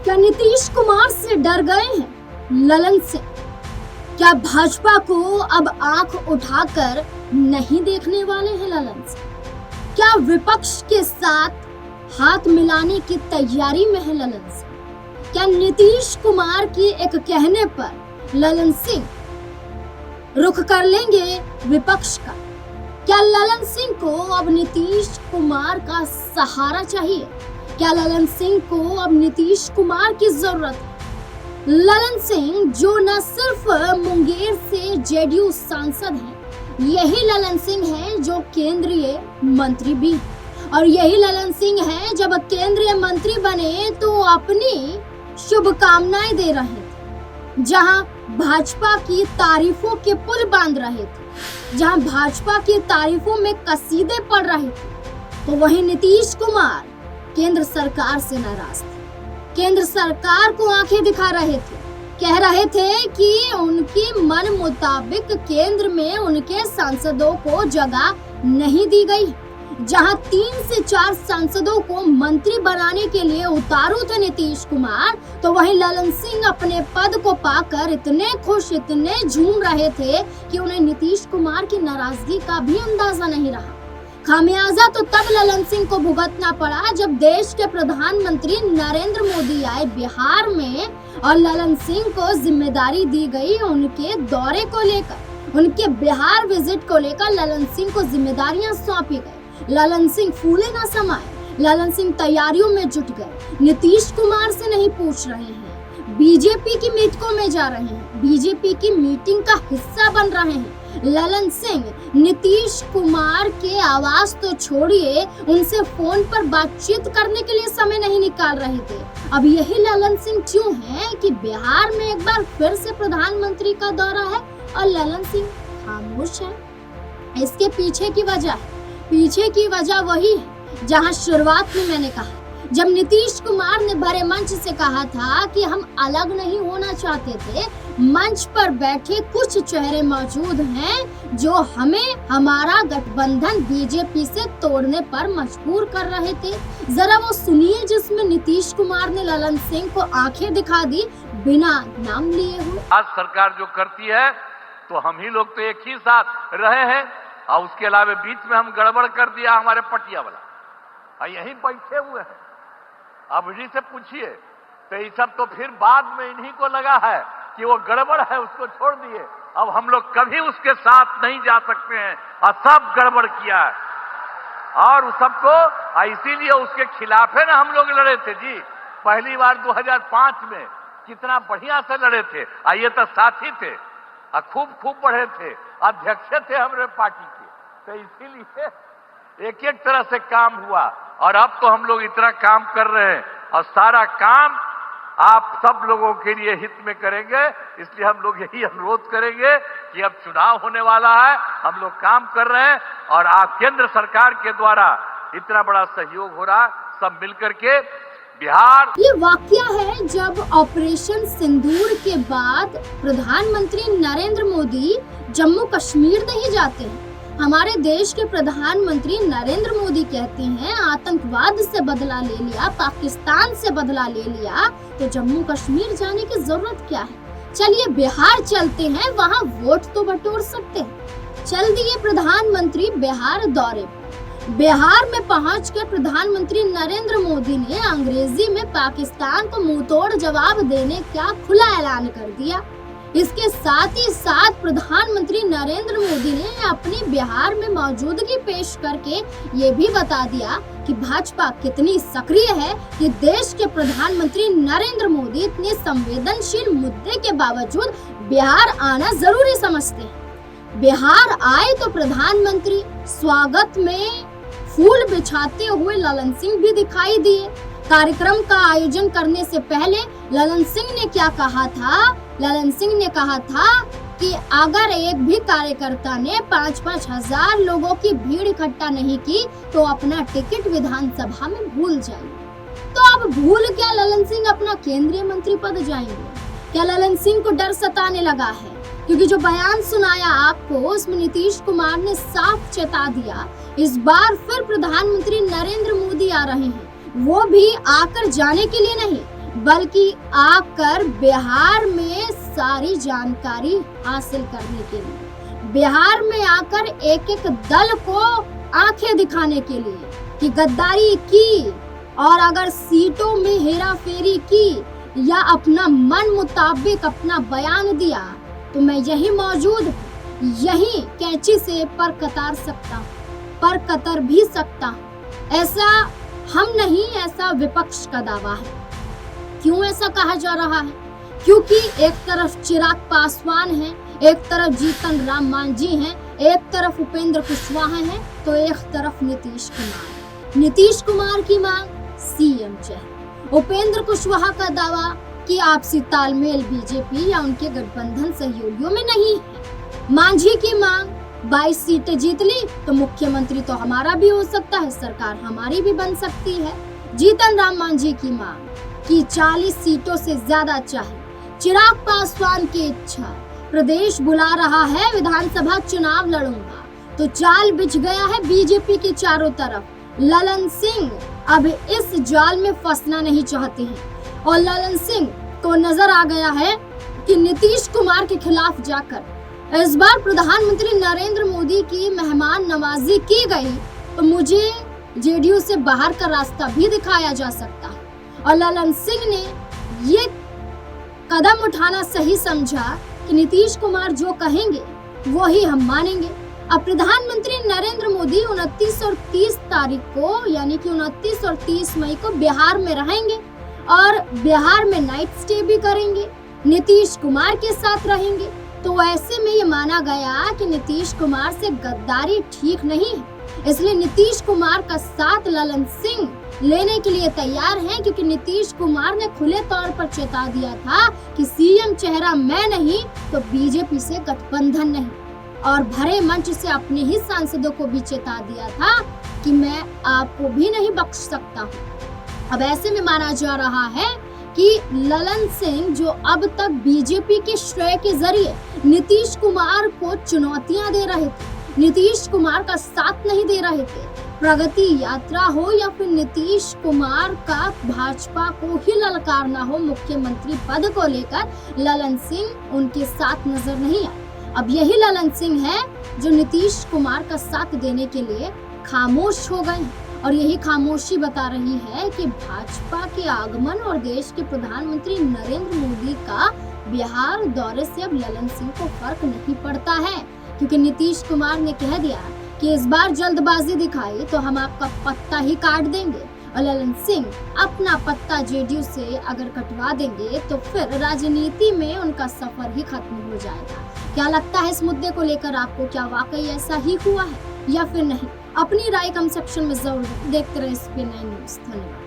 क्या नीतीश कुमार से डर गए हैं ललन सिंह? क्या भाजपा को अब आंख उठाकर नहीं देखने वाले हैं ललन सिंह? क्या विपक्ष के साथ हाथ मिलाने की तैयारी में है ललन सिंह? क्या नीतीश कुमार के एक कहने पर ललन सिंह रुख कर लेंगे विपक्ष का? क्या ललन सिंह को अब नीतीश कुमार का सहारा चाहिए? क्या ललन सिंह को अब नीतीश कुमार की जरूरत है? ललन सिंह जो न सिर्फ मुंगेर से जेडीयू सांसद हैं, यही ललन सिंह हैं जो केंद्रीय मंत्री भी हैं। और यही ललन सिंह हैं जब केंद्रीय मंत्री बने तो अपनी शुभकामनाएं दे रहे थे, जहां भाजपा की तारीफों के पुल बांध रहे थे, जहां भाजपा की तारीफों में कसीदे पढ़ रहे थे, तो वहीं नीतीश कुमार केंद्र सरकार से नाराज थे। केंद्र सरकार को आंखें दिखा रहे थे, कह रहे थे कि उनके मन मुताबिक केंद्र में उनके सांसदों को जगह नहीं दी गई। जहां 3 से 4 सांसदों को मंत्री बनाने के लिए उतारू थे नीतीश कुमार, तो वहीं ललन सिंह अपने पद को पाकर इतने खुश, इतने झूम रहे थे कि उन्हें नीतीश कुमार की नाराजगी का भी अंदाजा नहीं रहा। खामियाजा तो तब ललन सिंह को भुगतना पड़ा जब देश के प्रधानमंत्री नरेंद्र मोदी आए बिहार में और ललन सिंह को जिम्मेदारी दी गई उनके दौरे को लेकर, उनके बिहार विजिट को लेकर ललन सिंह को जिम्मेदारियां सौंपी गई। ललन सिंह फूले ना समाये, ललन सिंह तैयारियों में जुट गए, नीतीश कुमार से नहीं पूछ रहे हैं, बीजेपी की मीटिंगों में जा रहे हैं, बीजेपी की मीटिंग का हिस्सा बन रहे हैं। ललन सिंह नीतीश कुमार के आवाज तो छोड़िए, उनसे फोन पर बातचीत करने के लिए समय नहीं निकाल रहे थे। अब यही ललन सिंह क्यों है कि बिहार में एक बार फिर से प्रधानमंत्री का दौरा है और ललन सिंह खामोश है? इसके पीछे की वजह वही है जहां शुरुआत में मैंने कहा, जब नीतीश कुमार ने भरे मंच से कहा था कि हम अलग नहीं होना चाहते थे, मंच पर बैठे कुछ चेहरे मौजूद हैं जो हमें हमारा गठबंधन बीजेपी से तोड़ने पर मजबूर कर रहे थे। जरा वो सुनिए जिसमें नीतीश कुमार ने ललन सिंह को आंखें दिखा दी बिना नाम लिए हुए। आज सरकार जो करती है तो हम ही लोग तो एक ही साथ रहे हैं और उसके अलावा बीच में हम गड़बड़ कर दिया हमारे पटिया वाला, यही बैठे हुए हैं। अब इन्हीं से पूछिए तो ये सब तो फिर बाद में इन्हीं को लगा है कि वो गड़बड़ है, उसको छोड़ दिए। अब हम लोग कभी उसके साथ नहीं जा सकते हैं और सब गड़बड़ किया है और उस सबको इसीलिए उसके खिलाफ है ना हम लोग लड़े थे जी। पहली बार 2005 में कितना बढ़िया से लड़े थे, ये तो साथी थे, खूब बढ़े थे, अध्यक्ष थे हमारे पार्टी के, तो इसीलिए एक एक तरह से काम हुआ। और अब तो हम लोग इतना काम कर रहे हैं और सारा काम आप सब लोगों के लिए हित में करेंगे, इसलिए हम लोग यही अनुरोध करेंगे कि अब चुनाव होने वाला है, हम लोग काम कर रहे हैं और आप केंद्र सरकार के द्वारा इतना बड़ा सहयोग हो रहा, सब मिलकर के बिहार। ये वाकया है जब ऑपरेशन सिंदूर के बाद प्रधानमंत्री नरेंद्र मोदी जम्मू कश्मीर नहीं जाते हैं। हमारे देश के प्रधानमंत्री नरेंद्र मोदी कहते हैं आतंकवाद से बदला ले लिया, पाकिस्तान से बदला ले लिया, तो जम्मू कश्मीर जाने की जरूरत क्या है? चलिए बिहार चलते हैं, वहाँ वोट तो बटोर सकते हैं। चल दिए प्रधानमंत्री बिहार दौरे पर। बिहार में पहुंचकर प्रधानमंत्री नरेंद्र मोदी ने अंग्रेजी में पाकिस्तान को मुंहतोड़ जवाब देने का खुला ऐलान कर दिया। इसके साथ ही साथ प्रधानमंत्री नरेंद्र मोदी ने अपनी बिहार में मौजूदगी पेश करके ये भी बता दिया कि भाजपा कितनी सक्रिय है कि देश के प्रधानमंत्री नरेंद्र मोदी इतने संवेदनशील मुद्दे के बावजूद बिहार आना जरूरी समझते हैं। बिहार आए तो प्रधानमंत्री स्वागत में फूल बिछाते हुए ललन सिंह भी दिखाई दिए। कार्यक्रम का आयोजन करने से पहले ललन सिंह ने क्या कहा था? ललन सिंह ने कहा था कि अगर एक भी कार्यकर्ता ने 5-5 हजार लोगों की भीड़ इकट्ठा नहीं की तो अपना टिकट विधानसभा में भूल जाइए। तो अब भूल क्या ललन सिंह अपना केंद्रीय मंत्री पद जाएंगे? क्या ललन सिंह को डर सताने लगा है? क्योंकि जो बयान सुनाया आपको उसमें नीतीश कुमार ने साफ चेता दिया इस बार फिर प्रधानमंत्री नरेंद्र मोदी आ रहे हैं, वो भी आकर जाने के लिए नहीं बल्कि आकर बिहार में सारी जानकारी हासिल करने के लिए, बिहार में आकर एक एक दल को आंखें दिखाने के लिए कि गद्दारी की और अगर सीटों में हेराफेरी की या अपना मन मुताबिक अपना बयान दिया तो मैं यही मौजूद हूँ, यही कैंची से पर कतार सकता हूँ, पर कतर भी सकता हूँ। ऐसा हम नहीं, ऐसा विपक्ष का दावा है। क्यों ऐसा कहा जा रहा है? क्योंकि एक तरफ चिराग पासवान है, एक तरफ जीतन राम मांझी हैं, एक तरफ उपेंद्र कुशवाहा हैं, तो एक तरफ नीतीश कुमार। नीतीश कुमार की मांग सीएम चेहरा, उपेंद्र कुशवाहा का दावा कि आपसी तालमेल बीजेपी या उनके गठबंधन सहयोगियों में नहीं है। मांझी की मांग 22 सीटें जीत ली तो मुख्यमंत्री तो हमारा भी हो सकता है, सरकार हमारी भी बन सकती है। जीतन राम मांझी की मांग कि 40 सीटों से ज्यादा चाहे। चिराग पासवान की इच्छा, प्रदेश बुला रहा है, विधानसभा चुनाव लड़ूंगा, तो जाल बिछ गया है बीजेपी के चारों तरफ। ललन सिंह अब इस जाल में फंसना नहीं चाहते हैं और ललन सिंह को नजर आ गया है कि नीतीश कुमार के खिलाफ जाकर इस बार प्रधानमंत्री नरेंद्र मोदी की मेहमान नवाजी की गई तो मुझे जेडीयू से बाहर का रास्ता भी दिखाया जा सकता है। और ललन सिंह ने ये कदम उठाना सही समझा कि नीतीश कुमार जो कहेंगे वो ही हम मानेंगे। अब प्रधानमंत्री नरेंद्र मोदी 29 और 30 तारीख को, यानी कि 29 और 30 मई को बिहार में रहेंगे और बिहार में नाइट स्टे भी करेंगे, नीतीश कुमार के साथ रहेंगे। तो ऐसे में ये माना गया कि नीतीश कुमार से गद्दारी ठीक नहीं है, इसलिए नीतीश कुमार का साथ ललन सिंह लेने के लिए तैयार हैं, क्योंकि नीतीश कुमार ने खुले तौर पर चेता दिया था कि सीएम चेहरा मैं नहीं तो बीजेपी से गठबंधन नहीं, और भरे मंच से अपने ही सांसदों को भी चेता दिया था कि मैं आपको भी नहीं बख्श सकता हूँ। अब ऐसे में माना जा रहा है कि ललन सिंह जो अब तक बीजेपी के श्रेय के जरिए नीतीश कुमार को चुनौतियां दे रहे थे, नीतीश कुमार का साथ नहीं दे रहे थे, प्रगति यात्रा हो या फिर नीतीश कुमार का भाजपा को ही ललकारना हो मुख्यमंत्री पद को लेकर, ललन सिंह उनके साथ नजर नहीं आए। अब यही ललन सिंह है जो नीतीश कुमार का साथ देने के लिए खामोश हो गए और यही खामोशी बता रही है कि भाजपा के आगमन और देश के प्रधानमंत्री नरेंद्र मोदी का बिहार दौरे से अब ललन सिंह को फर्क नहीं पड़ता है, क्योंकि नीतीश कुमार ने कह दिया कि इस बार जल्दबाजी दिखाई तो हम आपका पत्ता ही काट देंगे, और ललन सिंह अपना पत्ता जेडीयू से अगर कटवा देंगे तो फिर राजनीति में उनका सफर ही खत्म हो जाएगा। क्या लगता है इस मुद्दे को लेकर आपको? क्या वाकई ऐसा ही हुआ है या फिर नहीं? अपनी राय कमेंट सेक्शन में जरूर देखते रहे SP9 न्यूज़। धन्यवाद।